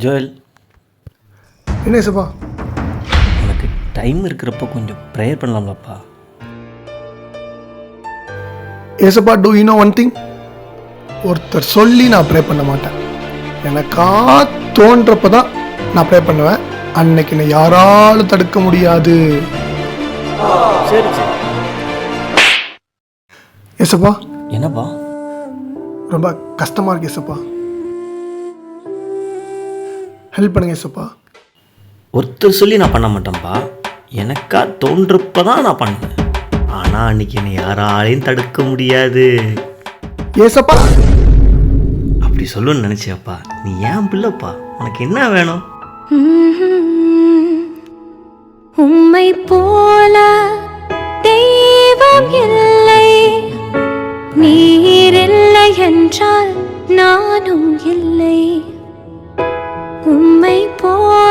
Joel, என்ன ஏசப்பா? உனக்கு டைம் இருக்கிறப்போ கொஞ்சம் ப்ரேயர் பண்ணலாம்லப்பா. ஏசப்பா, do you know one thing? ஒருத்தர் சொல்லி நான் ப்ரே பண்ண மாட்டேன். எனக்கா தோன்றப்ப தான் நான் ப்ரே பண்ணுவேன். அன்னைக்கு என்னை யாராலும் தடுக்க முடியாது. சரி சரி. ஏசப்பா, என்னப்பா? ரொம்ப கஷ்டமாக இருக்கு ஏசப்பா. ஹெல்ப் பண்ணுங்க ஏசப்பா. ஒருத்தர் சொல்லி நான் பண்ண மாட்டேன்ப்பா. எனக்கா தோன்றப்ப தான் நான் பண்ணுவேன். ஆனால் அன்னைக்கு என்னை யாராலையும் தடுக்க முடியாது. ஏசப்பா, அப்படி சொல்லுன்னு நினச்சியாப்பா? நீ ஏன் பிள்ளைப்பா, உனக்கு என்ன வேணும்? உம்மை போல தெய்வம் இல்லை, நீர் இல்லை என்றால் நானும் இல்லை. உம்மை போல